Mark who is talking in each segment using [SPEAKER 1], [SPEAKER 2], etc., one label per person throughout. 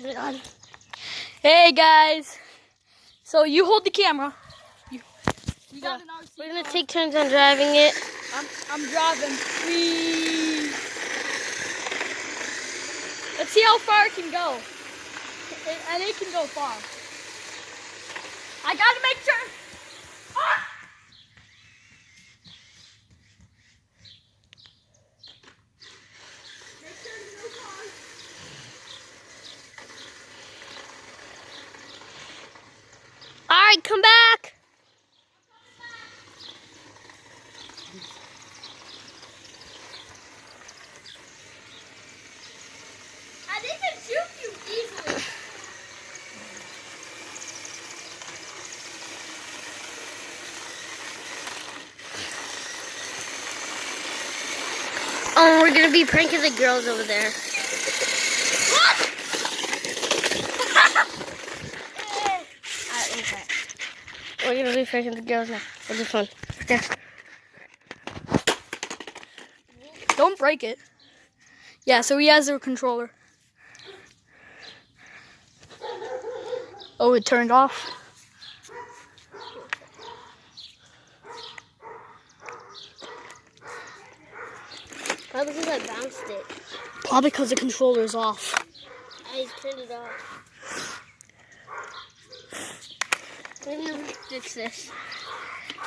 [SPEAKER 1] Turn it on.
[SPEAKER 2] Hey guys, so you hold the camera.
[SPEAKER 1] We're gonna take turns on driving it.
[SPEAKER 2] I'm driving. Whee. Let's see how far it can go. And it can go far. I gotta make sure. Ah!
[SPEAKER 1] All right, come back.
[SPEAKER 2] I think I shoot you easily.
[SPEAKER 1] Oh, we're gonna be pranking the girls over there. We're gonna be pranking the girls now. It'll be fun. There.
[SPEAKER 2] Don't break it. Yeah, so he has a controller. Oh, it turned off.
[SPEAKER 1] Probably because I bounced it.
[SPEAKER 2] Probably because the controller's off.
[SPEAKER 1] I turned it off. Let me fix this.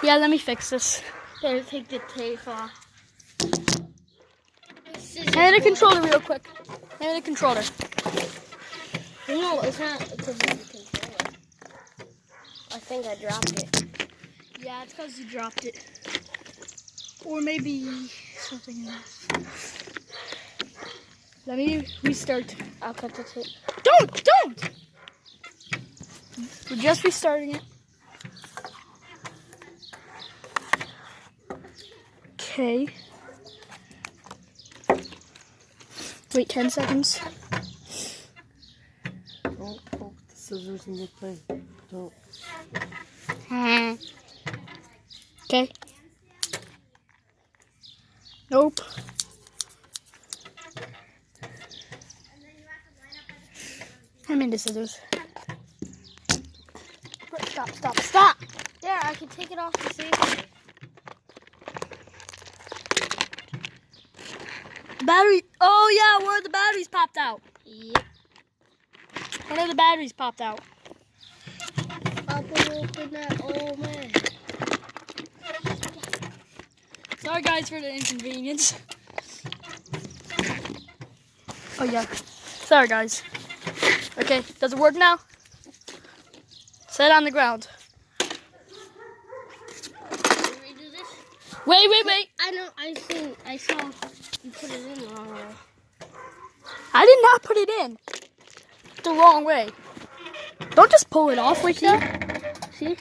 [SPEAKER 2] Yeah, let me fix this.
[SPEAKER 1] Gotta take the tape off.
[SPEAKER 2] Hand the controller real quick. Hand the controller.
[SPEAKER 1] No, it's not because of the controller. I think I dropped it.
[SPEAKER 2] Yeah, it's because you dropped it. Or maybe something else. Let me restart.
[SPEAKER 1] I'll cut the tape.
[SPEAKER 2] Don't! We're just restarting it. Okay. Wait 10 seconds.
[SPEAKER 3] Don't poke the scissors in the plate. Don't.
[SPEAKER 2] Okay. Nope. I'm into scissors. Stop!
[SPEAKER 1] There, I can take it off the safety.
[SPEAKER 2] Battery. Oh yeah, one of the batteries popped out.
[SPEAKER 1] Yep.
[SPEAKER 2] One of the batteries popped out.
[SPEAKER 1] Open that. Oh man.
[SPEAKER 2] Sorry guys for the inconvenience. Oh yeah. Sorry guys. Okay, does it work now? Set it on the ground.
[SPEAKER 1] Can we redo this?
[SPEAKER 2] Wait.
[SPEAKER 1] I know. I saw you put it in the wrong way.
[SPEAKER 2] I did not put it in the wrong way. Don't just pull it off like that.
[SPEAKER 1] See?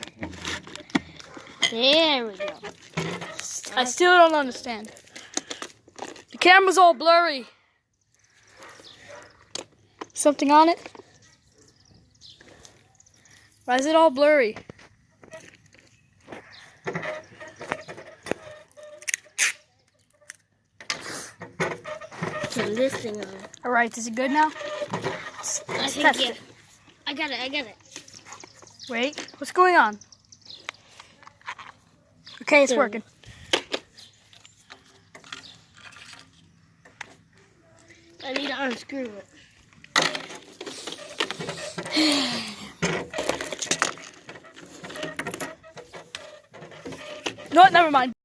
[SPEAKER 1] There we go.
[SPEAKER 2] I still don't understand. The camera's all blurry. Something on it? Why is it all blurry?
[SPEAKER 1] Turn this thing on.
[SPEAKER 2] All right, is it good now?
[SPEAKER 1] I think
[SPEAKER 2] test
[SPEAKER 1] yeah.
[SPEAKER 2] it.
[SPEAKER 1] I got it.
[SPEAKER 2] Wait, what's going on? Okay, it's working.
[SPEAKER 1] I need to unscrew it.
[SPEAKER 2] No, never mind.